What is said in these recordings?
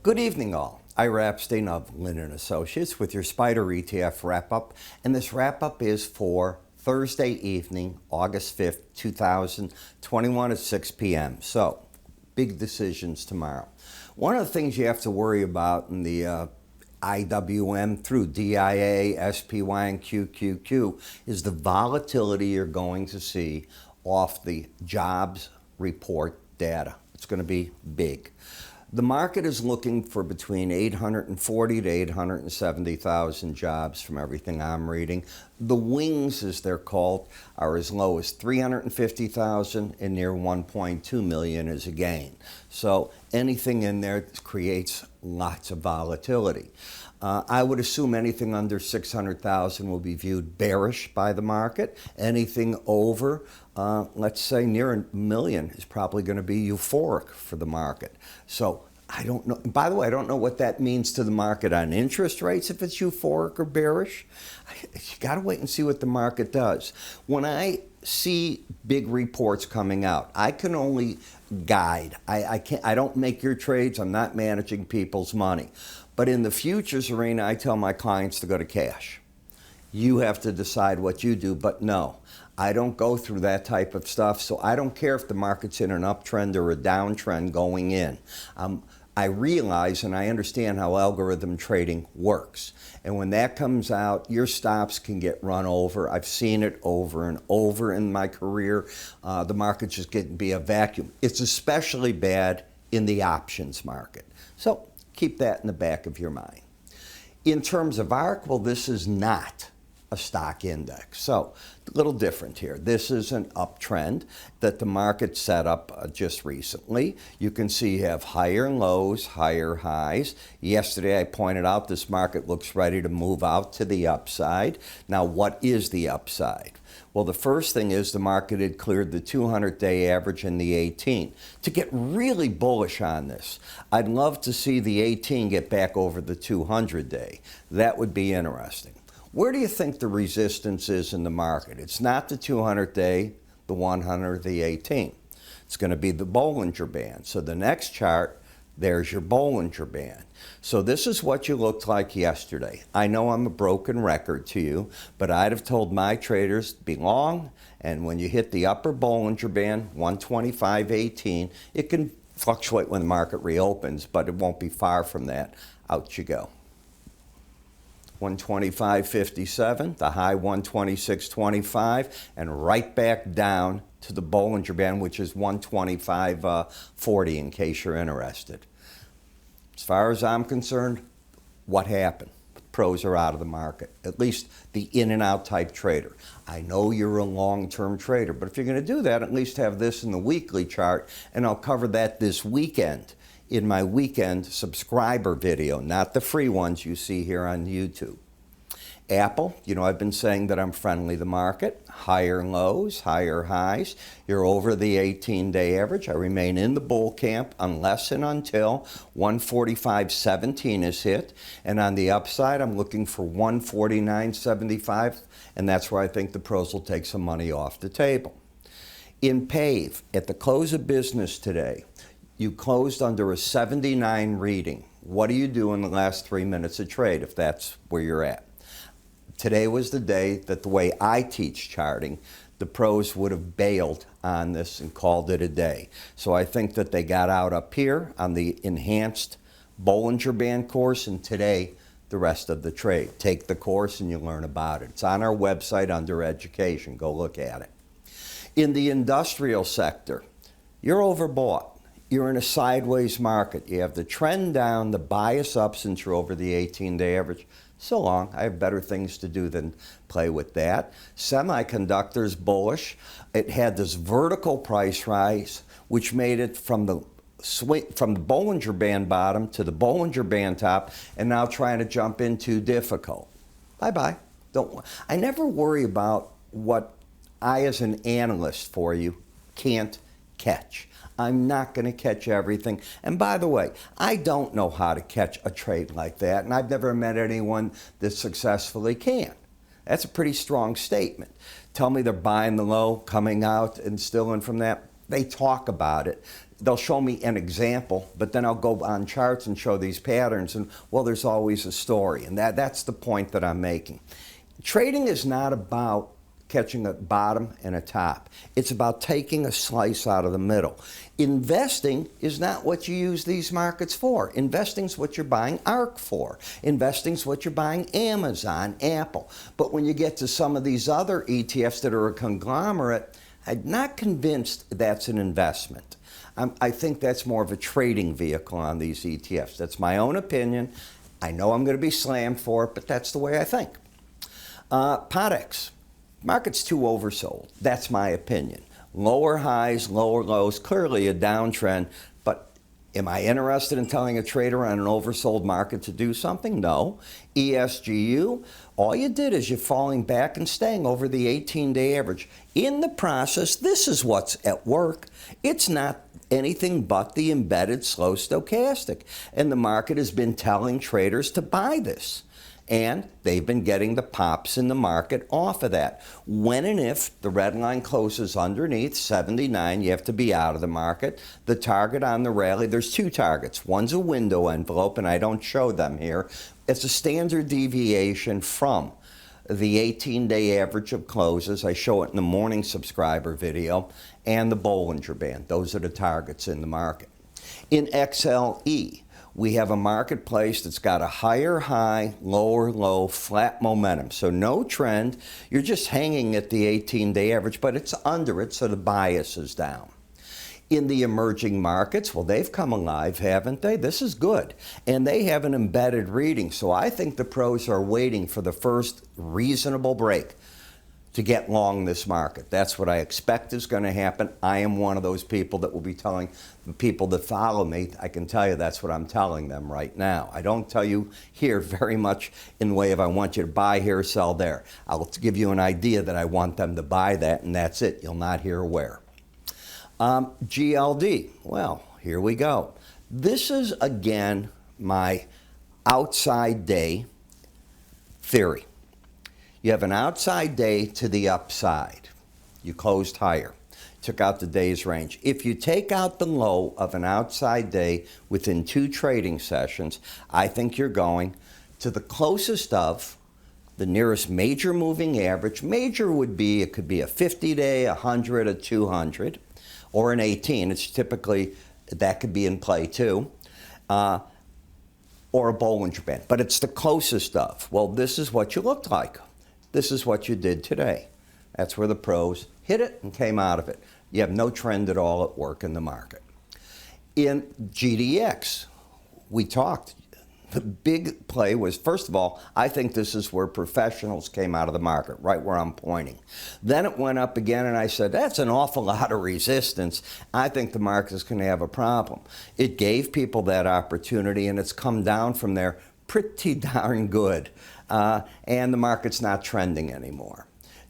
Good evening, all. Ira Epstein of Linn and Associates with your SPDR ETF wrap-up, and this wrap-up is for Thursday evening, August 5th, 2021 at 6 p.m. So, big decisions tomorrow. One of the things you have to worry about in the IWM through DIA, SPY, and QQQ is the volatility you're going to see off the jobs report data. It's going to be big. The market is looking for between 840 to 870,000 jobs from everything I'm reading. The wings, as they're called, are as low as 350,000 and near 1.2 million is a gain. So anything in there creates lots of volatility. I would assume anything under 600,000 will be viewed bearish by the market. Anything over, let's say near a million, is probably going to be euphoric for the market. So I don't know. By the way, I don't know what that means to the market on interest rates, if it's euphoric or bearish. You got to wait and see what the market does. When I see big reports coming out, I can only guide. I don't make your trades. I'm not managing people's money. But in the futures arena, I tell my clients to go to cash. You have to decide what you do, but no, I don't go through that type of stuff, so I don't care if the market's in an uptrend or a downtrend going in. I realize and I understand how algorithm trading works. And when that comes out, your stops can get run over. I've seen it over and over in my career. The market just can be a vacuum. It's especially bad in the options market. So keep that in the back of your mind. In terms of ARK, well, this is not a stock index. So a little different here. This is an uptrend that the market set up just recently. You can see you have higher lows, higher highs. Yesterday I pointed out this market looks ready to move out to the upside. Now, what is the upside? Well, the first thing is the market had cleared the 200-day average and the 18. To get really bullish on this, I'd love to see the 18 get back over the 200-day. That would be interesting. Where do you think the resistance is in the market? It's not the 200-day, the 100, the 18. It's going to be the Bollinger Band. So the next chart, there's your Bollinger Band. So this is what you looked like yesterday. I know I'm a broken record to you, but I'd have told my traders be long, and when you hit the upper Bollinger Band, 125.18, it can fluctuate when the market reopens, but it won't be far from that. Out you go. 125.57, the high 126.25, and right back down to the Bollinger Band, which is 125.40 in case you're interested. As far as I'm concerned, what happened? Pros are out of the market, at least the in and out type trader. I know you're a long-term trader, but if you're going to do that, at least have this in the weekly chart, and I'll cover that this weekend in my weekend subscriber video, not the free ones you see here on YouTube. Apple, you know, I've been saying that I'm friendly to the market. Higher lows, higher highs. You're over the 18-day average. I remain in the bull camp unless and until 145.17 is hit. And on the upside, I'm looking for 149.75, and that's where I think the pros will take some money off the table. In PAVE, at the close of business today, you closed under a 79 reading. What do you do in the last 3 minutes of trade if that's where you're at? Today was the day that, the way I teach charting, the pros would have bailed on this and called it a day. So I think that they got out up here on the enhanced Bollinger Band course, and today the rest of the trade. Take the course and you learn about it. It's on our website under education. Go look at it. In the industrial sector, you're overbought. You're in a sideways market. You have the trend down, the bias up since you're over the 18-day average. So long. I have better things to do than play with that. Semiconductors bullish. It had this vertical price rise, which made it from the Bollinger Band bottom to the Bollinger Band top, and now trying to jump in too difficult. Bye-bye. I never worry about what I, as an analyst for you, can't catch. I'm not going to catch everything. And by the way, I don't know how to catch a trade like that, and I've never met anyone that successfully can. That's a pretty strong statement. Tell me they're buying the low, coming out, and stealing from that. They talk about it. they'll show me an example, but then I'll go on charts and show these patterns, and well, there's always a story, and that's the point that I'm making. Trading is not about catching a bottom and a top. It's about taking a slice out of the middle. Investing is not what you use these markets for. Investing is what you're buying ARK for. Investing is what you're buying Amazon, Apple. But when you get to some of these other ETFs that are a conglomerate, I'm not convinced that's an investment. I think that's more of a trading vehicle on these ETFs. That's my own opinion. I know I'm going to be slammed for it, but that's the way I think. POTX. Market's too oversold. That's my opinion. Lower highs, lower lows, clearly a downtrend, but am I interested in telling a trader on an oversold market to do something? No. ESGU, all you did is you're falling back and staying over the 18-day average. In the process, this is what's at work. It's not anything but the embedded slow stochastic, and the market has been telling traders to buy this. And they've been getting the pops in the market off of that. When and if the red line closes underneath 79, you have to be out of the market. The target on the rally, there's two targets. One's a window envelope, and I don't show them here. It's a standard deviation from the 18-day average of closes. I show it in the morning subscriber video, and the Bollinger Band. Those are the targets in the market. In XLE, we have a marketplace that's got a higher high, lower low, flat momentum. So no trend. You're just hanging at the 18-day average, but it's under it, so the bias is down. In the emerging markets, well, they've come alive, haven't they? This is good. And they have an embedded reading. So I think the pros are waiting for the first reasonable break to get long this market. That's what I expect is going to happen. I am one of those people that will be telling the people that follow me, I can tell you that's what I'm telling them right now. I don't tell you here very much in the way of I want you to buy here, sell there. I'll give you an idea that I want them to buy that, and that's it. You'll not hear where. GLD, well, here we go. This is, again, my outside day theory. You have an outside day to the upside. You closed higher. Took out the day's range. If you take out the low of an outside day within 2 trading sessions, I think you're going to the closest of the nearest major moving average. Major would be, it could be a 50-day, 100, a 200, or an 18. It's typically, that could be in play too. Or a Bollinger Band. But it's the closest of. Well, this is what you looked like. This is what you did today. That's where the pros hit it and came out of it. You have no trend at all at work in the market. In GDX, we talked. The big play was, first of all, I think this is where professionals came out of the market, right where I'm pointing. Then it went up again, and I said, that's an awful lot of resistance. I think the market is going to have a problem. It gave people that opportunity, and it's come down from there pretty darn good. And the market's not trending anymore.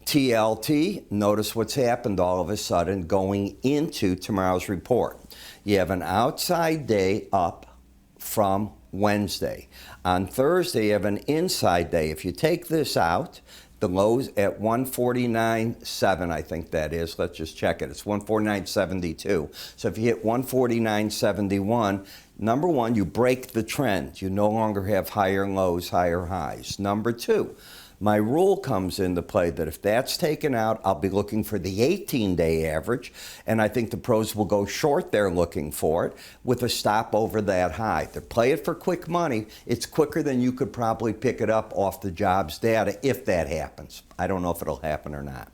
TLT, notice what's happened all of a sudden going into tomorrow's report. You have an outside day up from Wednesday. On Thursday, you have an inside day. If you take this out, the low's at 149.7, I think that is. Let's just check it. It's 149.72. So if you hit 149.71, number one, you break the trend. You no longer have higher lows, higher highs. Number two, my rule comes into play that if that's taken out, I'll be looking for the 18-day average, and I think the pros will go short there looking for it with a stop over that high. They play it for quick money. It's quicker than you could probably pick it up off the jobs data if that happens. I don't know if it'll happen or not.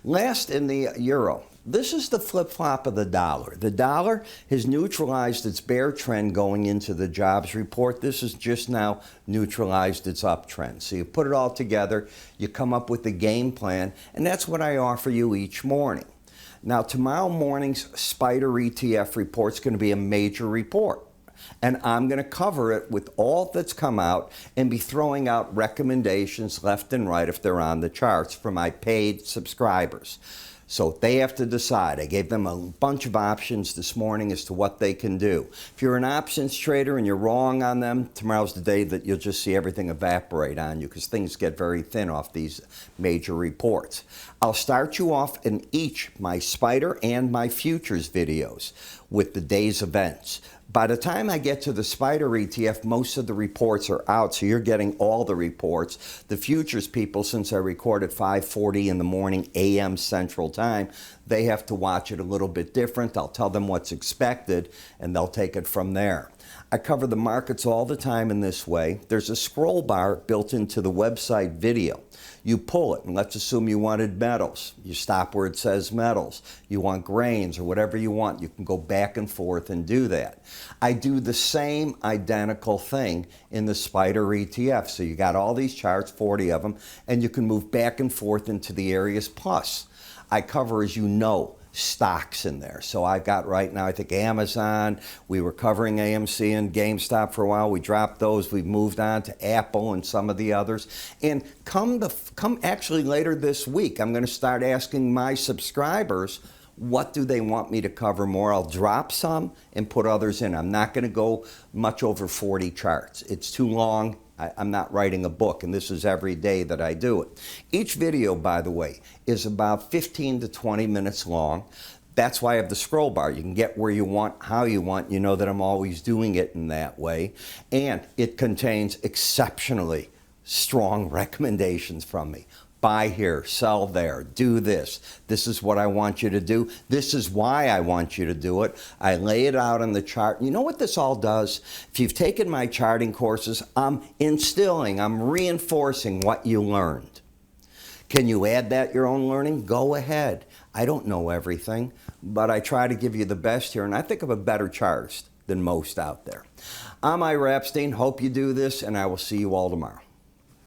Last, in the euro. This is the flip-flop of the dollar. The dollar has neutralized its bear trend going into the jobs report. This has just now neutralized its uptrend. So you put it all together, you come up with the game plan, and that's what I offer you each morning. Now, tomorrow morning's SPDR ETF report is going to be a major report. And I'm going to cover it with all that's come out and be throwing out recommendations left and right if they're on the charts for my paid subscribers. So they have to decide. I gave them a bunch of options this morning as to what they can do. If you're an options trader and you're wrong on them, tomorrow's the day that you'll just see everything evaporate on you because things get very thin off these major reports. I'll start you off in each my Spider and my Futures videos with the day's events. By the time I get to the Spider ETF, most of the reports are out, so you're getting all the reports. The futures people, since I record at 5:40 in the morning a.m. Central Time, they have to watch it a little bit different. I'll tell them what's expected, and they'll take it from there. I cover the markets all the time in this way. There's a scroll bar built into the website video. You pull it, and let's assume you wanted metals. You stop where it says metals. You want grains or whatever you want. You can go back and forth and do that. I do the same identical thing in the Spider ETF. So you got all these charts, 40 of them, and you can move back and forth into the areas. Plus, I cover, as you know, stocks in there. So I've got right now, I think Amazon, we were covering AMC and GameStop for a while. We dropped those. We've moved on to Apple and some of the others. And come actually later this week, I'm going to start asking my subscribers, what do they want me to cover more? I'll drop some and put others in. I'm not going to go much over 40 charts. It's too long. I'm not writing a book, and this is every day that I do it. Each video, by the way, is about 15 to 20 minutes long. That's why I have the scroll bar. You can get where you want, how you want. You know that I'm always doing it in that way. And it contains exceptionally strong recommendations from me. Buy here, sell there, do this. This is what I want you to do. This is why I want you to do it. I lay it out on the chart. You know what this all does? If you've taken my charting courses, I'm reinforcing what you learned. Can you add that your own learning? Go ahead. I don't know everything, but I try to give you the best here, and I think I'm a better chartist than most out there. I'm Ira Epstein. Hope you do this, and I will see you all tomorrow.